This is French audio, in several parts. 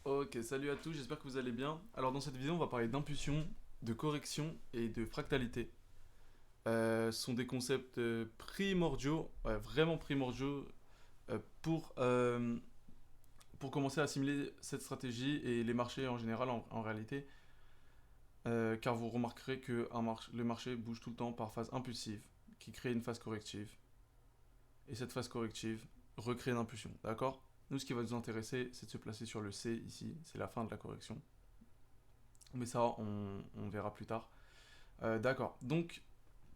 Ok, salut à tous, j'espère que vous allez bien. Alors dans cette vidéo, on va parler d'impulsion, de correction et de fractalité. Ce sont des concepts primordiaux, ouais, vraiment primordiaux, pour commencer à assimiler cette stratégie et les marchés en général en réalité. Car vous remarquerez que le marché bouge tout le temps par phase impulsive, qui crée une phase corrective. Et cette phase corrective recrée une impulsion, d'accord? Nous, ce qui va nous intéresser, c'est de se placer sur le C ici, c'est la fin de la correction. Mais ça, on verra plus tard. D'accord. Donc,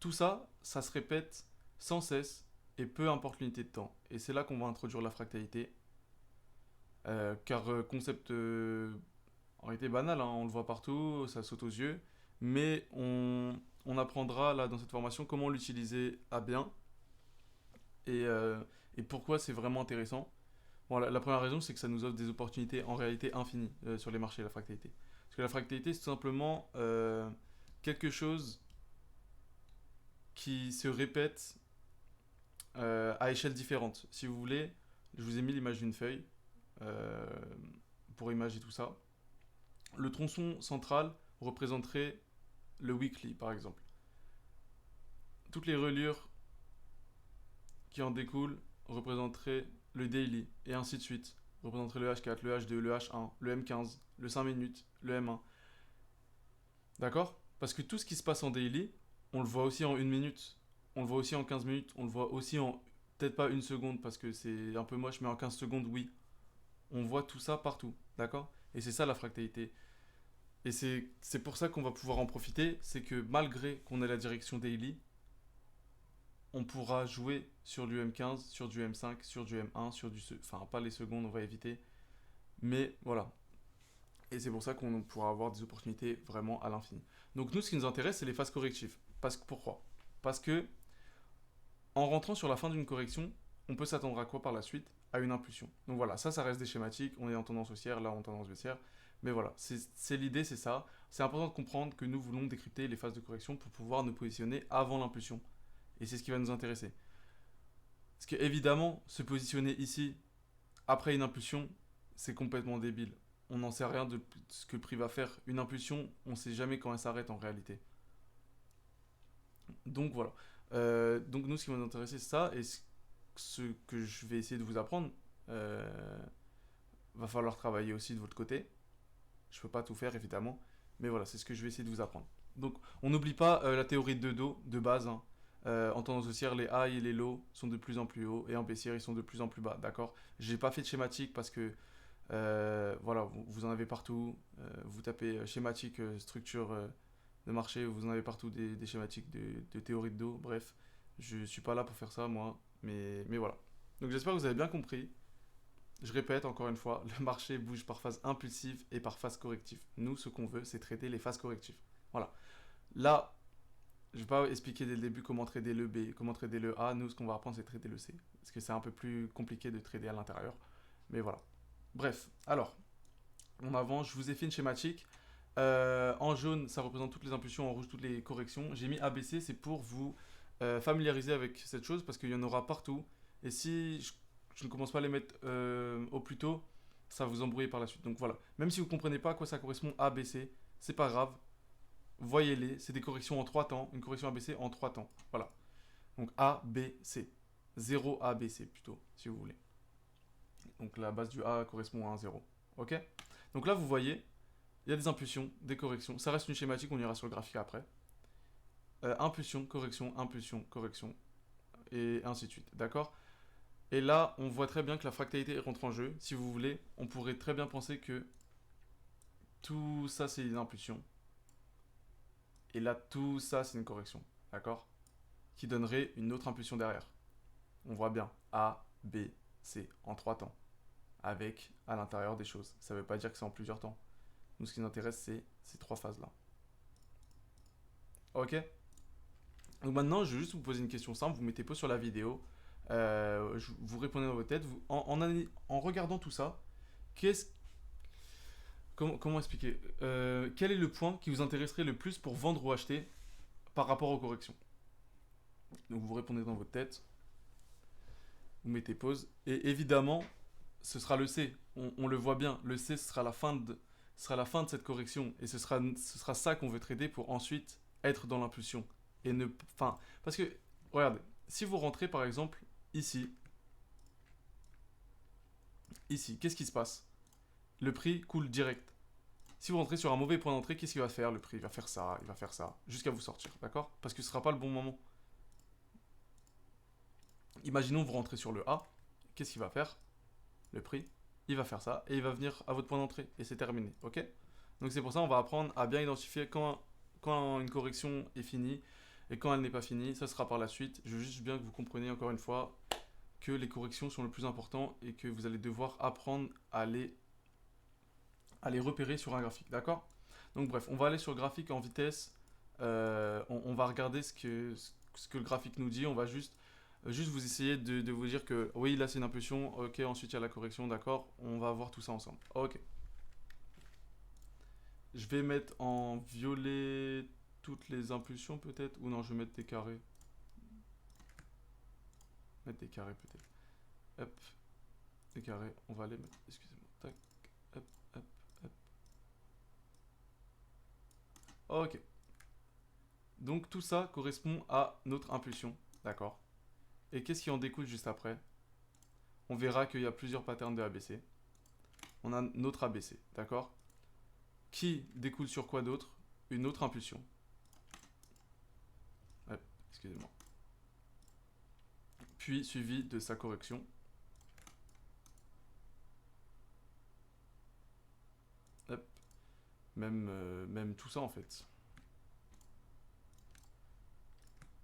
tout ça, ça se répète sans cesse et peu importe l'unité de temps. Et c'est là qu'on va introduire la fractalité. Car concept en réalité banal, hein, on le voit partout, ça saute aux yeux. Mais on apprendra là dans cette formation comment l'utiliser à bien et, euh, et pourquoi c'est vraiment intéressant. Bon, la première raison, c'est que ça nous offre des opportunités en réalité infinies sur les marchés, la fractalité. Parce que la fractalité, c'est tout simplement quelque chose qui se répète à échelle différente. Si vous voulez, je vous ai mis l'image d'une feuille euh, pour imager tout ça. Le tronçon central représenterait le weekly, par exemple. Toutes les reliures qui en découlent représenteraient le daily, et ainsi de suite. Représenteraient le H4, le H2, le H1, le M15, le 5 minutes, le M1. D'accord? Parce que tout ce qui se passe en daily, on le voit aussi en 1 minute, on le voit aussi en 15 minutes, on le voit aussi en peut-être pas 1 seconde parce que c'est un peu moche, mais en 15 secondes, oui. On voit tout ça partout, d'accord? Et c'est ça la fractalité. Et c'est pour ça qu'on va pouvoir en profiter, c'est que malgré qu'on ait la direction daily, on pourra jouer sur du M15, sur du M5, sur du M1, sur du... Enfin, pas les secondes, on va éviter. Mais voilà. Et c'est pour ça qu'on pourra avoir des opportunités vraiment à l'infini. Donc nous, ce qui nous intéresse, c'est les phases correctives. Pourquoi? Parce que en rentrant sur la fin d'une correction, on peut s'attendre à quoi par la suite? À une impulsion. Donc voilà, ça reste des schématiques. On est en tendance haussière, là en tendance baissière. Mais voilà, c'est l'idée, c'est ça. C'est important de comprendre que nous voulons décrypter les phases de correction pour pouvoir nous positionner avant l'impulsion. Et c'est ce qui va nous intéresser. Parce que évidemment, se positionner ici après une impulsion, c'est complètement débile. On n'en sait rien de ce que le prix va faire. Une impulsion, on ne sait jamais quand elle s'arrête en réalité. Donc voilà. Donc nous, ce qui va nous intéresser, c'est ça. Et ce que je vais essayer de vous apprendre, va falloir travailler aussi de votre côté. Je ne peux pas tout faire, évidemment. Mais voilà, c'est ce que je vais essayer de vous apprendre. Donc, on n'oublie pas la théorie de dos, de base. Hein. En tendance haussière, les highs et les lows sont de plus en plus hauts. Et en baissière, ils sont de plus en plus bas. D'accord? J'ai pas fait de schématique parce que voilà, vous en avez partout. Vous tapez schématique, structure de marché, vous en avez partout des schématiques de théorie de dos. Bref, je suis pas là pour faire ça, moi. Mais voilà. Donc j'espère que vous avez bien compris. Je répète encore une fois, le marché bouge par phase impulsive et par phase corrective. Nous, ce qu'on veut, c'est traiter les phases correctives. Voilà. Là, je vais pas expliquer dès le début comment trader le B, comment trader le A. Nous, ce qu'on va apprendre, c'est trader le C. Parce que c'est un peu plus compliqué de trader à l'intérieur. Mais voilà. Bref, alors, on avance. Je vous ai fait une schématique. En jaune, ça représente toutes les impulsions, en rouge, toutes les corrections. J'ai mis ABC, c'est pour vous familiariser avec cette chose, parce qu'il y en aura partout. Et si je ne commence pas à les mettre au plus tôt, ça va vous embrouiller par la suite. Donc voilà. Même si vous ne comprenez pas à quoi ça correspond ABC, c'est pas grave. Voyez-les, c'est des corrections en 3 temps. Une correction ABC en 3 temps. Voilà. Donc A, B, C. 0 A, B, C plutôt, si vous voulez. Donc la base du A correspond à un 0. Ok? Donc là, vous voyez, il y a des impulsions, des corrections. Ça reste une schématique, on ira sur le graphique après. Impulsion, correction, et ainsi de suite. D'accord? Et là, on voit très bien que la fractalité rentre en jeu. Si vous voulez, on pourrait très bien penser que tout ça, c'est une impulsion. Et là, tout ça, c'est une correction. D'accord? Qui donnerait une autre impulsion derrière. On voit bien A, B, C en 3 temps. Avec à l'intérieur des choses. Ça ne veut pas dire que c'est en plusieurs temps. Nous, ce qui nous intéresse, c'est ces 3 phases-là. Ok? Donc maintenant, je vais juste vous poser une question simple. Vous mettez pause sur la vidéo. Vous répondez dans votre tête. En regardant tout ça, qu'est-ce comment expliquer quel est le point qui vous intéresserait le plus pour vendre ou acheter par rapport aux corrections? Donc vous répondez dans votre tête, vous mettez pause, et évidemment, ce sera le C. On le voit bien. Le C, ce sera la fin de cette correction. Et ce sera ça qu'on veut trader pour ensuite être dans l'impulsion. Et ne, enfin, parce que, regardez, si vous rentrez par exemple ici, qu'est-ce qui se passe? Le prix coule direct. Si vous rentrez sur un mauvais point d'entrée, qu'est-ce qu'il va faire le prix? Il va faire ça, jusqu'à vous sortir, d'accord? Parce que ce ne sera pas le bon moment. Imaginons vous rentrez sur le A, qu'est-ce qu'il va faire? Le prix, il va faire ça, et il va venir à votre point d'entrée, et c'est terminé, ok? Donc c'est pour ça qu'on va apprendre à bien identifier quand une correction est finie, et quand elle n'est pas finie, ça sera par la suite. Je veux juste bien que vous compreniez encore une fois que les corrections sont le plus important, et que vous allez devoir apprendre à les repérer sur un graphique, d'accord? Donc bref, on va aller sur le graphique en vitesse, on va regarder ce que le graphique nous dit, on va juste vous essayer de vous dire que oui, là c'est une impulsion, ok, ensuite il y a la correction, d'accord, on va voir tout ça ensemble. Ok. Je vais mettre en violet toutes les impulsions peut-être, ou non, je vais mettre des carrés. Mettre des carrés peut-être. Hop, des carrés, on va les mettre, excusez-moi, tac, hop, hop, hop. Ok. Donc tout ça correspond à notre impulsion, d'accord? Et qu'est-ce qui en découle juste après? On verra qu'il y a plusieurs patterns de ABC. On a notre ABC, d'accord? Qui découle sur quoi d'autre? Une autre impulsion. Ouais, excusez-moi. Puis suivi de sa correction. Hop. Même tout ça en fait.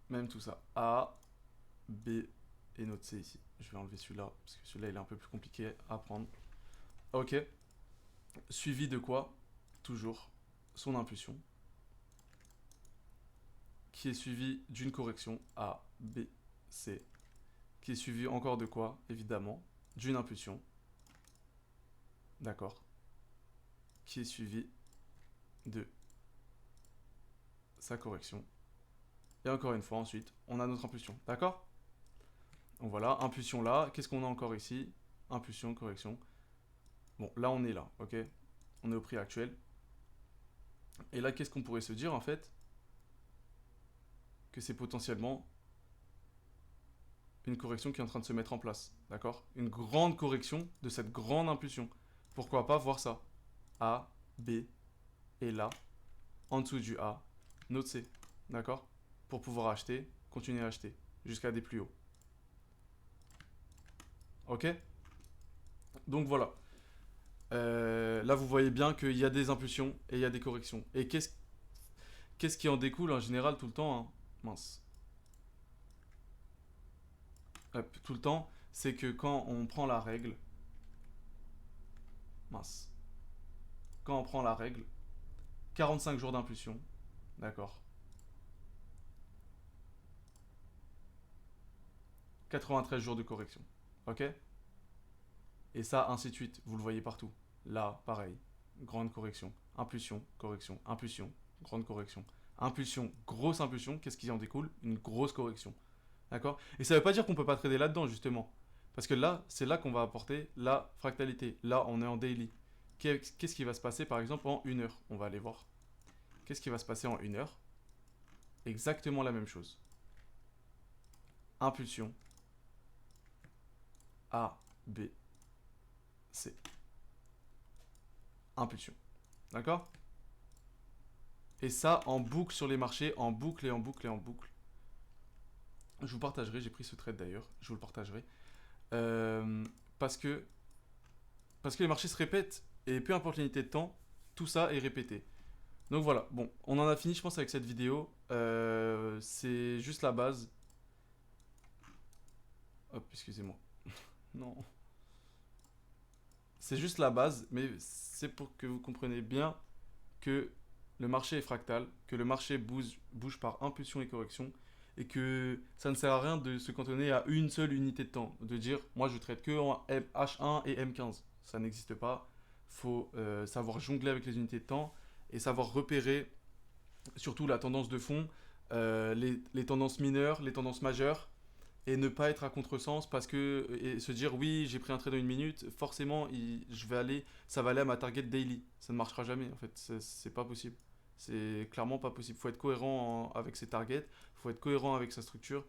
Même tout ça. A, B et notre C ici. Je vais enlever celui-là, parce que celui-là il est un peu plus compliqué à prendre. Ok. Suivi de quoi? Toujours son impulsion. Qui est suivi d'une correction A, B, C. Qui est suivi encore de quoi? Évidemment, d'une impulsion. D'accord. Qui est suivi de sa correction. Et encore une fois, ensuite, on a notre impulsion. D'accord? Donc voilà, impulsion là. Qu'est-ce qu'on a encore ici? Impulsion, correction. Bon, là, on est là, ok? On est au prix actuel. Et là, qu'est-ce qu'on pourrait se dire, en fait? Que c'est potentiellement une correction qui est en train de se mettre en place. D'accord? Une grande correction de cette grande impulsion. Pourquoi pas voir ça? A, B, et là, en dessous du A, notre C. D'accord? Pour pouvoir acheter, continuer à acheter, jusqu'à des plus hauts. Ok? Donc voilà. Là, vous voyez bien qu'il y a des impulsions et il y a des corrections. Et qu'est-ce qui en découle en général tout le temps, hein? Mince. Hop, tout le temps, c'est que quand on prend la règle... Mince. Quand on prend la règle, 45 jours d'impulsion, d'accord? 93 jours de correction, ok? Et ça, ainsi de suite, vous le voyez partout. Là, pareil, grande correction, impulsion, grande correction, impulsion, grosse impulsion, qu'est-ce qui en découle? Une grosse correction, d'accord? Et ça ne veut pas dire qu'on ne peut pas trader là-dedans, justement. Parce que là, c'est là qu'on va apporter la fractalité. Là, on est en daily. Qu'est-ce qui va se passer, par exemple, en 1 heure? On va aller voir. Qu'est-ce qui va se passer en 1 heure? Exactement la même chose. Impulsion, A, B, C. Impulsion. D'accord? Et ça en boucle sur les marchés, en boucle et en boucle et en boucle. Je vous partagerai, j'ai pris ce trade d'ailleurs, je vous le partagerai. Parce que les marchés se répètent, et peu importe l'unité de temps, tout ça est répété. Donc voilà, bon, on en a fini je pense avec cette vidéo. C'est juste la base. Hop, excusez-moi. Non. C'est juste la base, mais c'est pour que vous compreniez bien que le marché est fractal, que le marché bouge par impulsion et correction, et que ça ne sert à rien de se cantonner à une seule unité de temps, de dire moi je traite que en H1 et M15. Ça n'existe pas. Il faut savoir jongler avec les unités de temps et savoir repérer surtout la tendance de fond, les tendances mineures, les tendances majeures, et ne pas être à contresens parce que et se dire oui j'ai pris un trade en 1 minute, forcément ça va aller à ma target daily, ça ne marchera jamais en fait, c'est pas possible, c'est clairement pas possible, faut être cohérent avec ses targets, faut être cohérent avec sa structure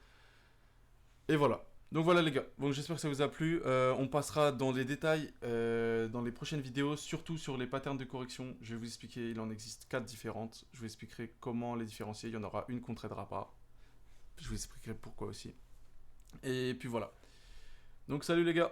et voilà. Donc voilà les gars, donc j'espère que ça vous a plu. On passera dans les détails dans les prochaines vidéos, surtout sur les patterns de correction. Je vais vous expliquer, il en existe 4 différentes. Je vous expliquerai comment les différencier. Il y en aura une qu'on ne tradera pas. Je vous expliquerai pourquoi aussi. Et puis voilà. Donc salut les gars.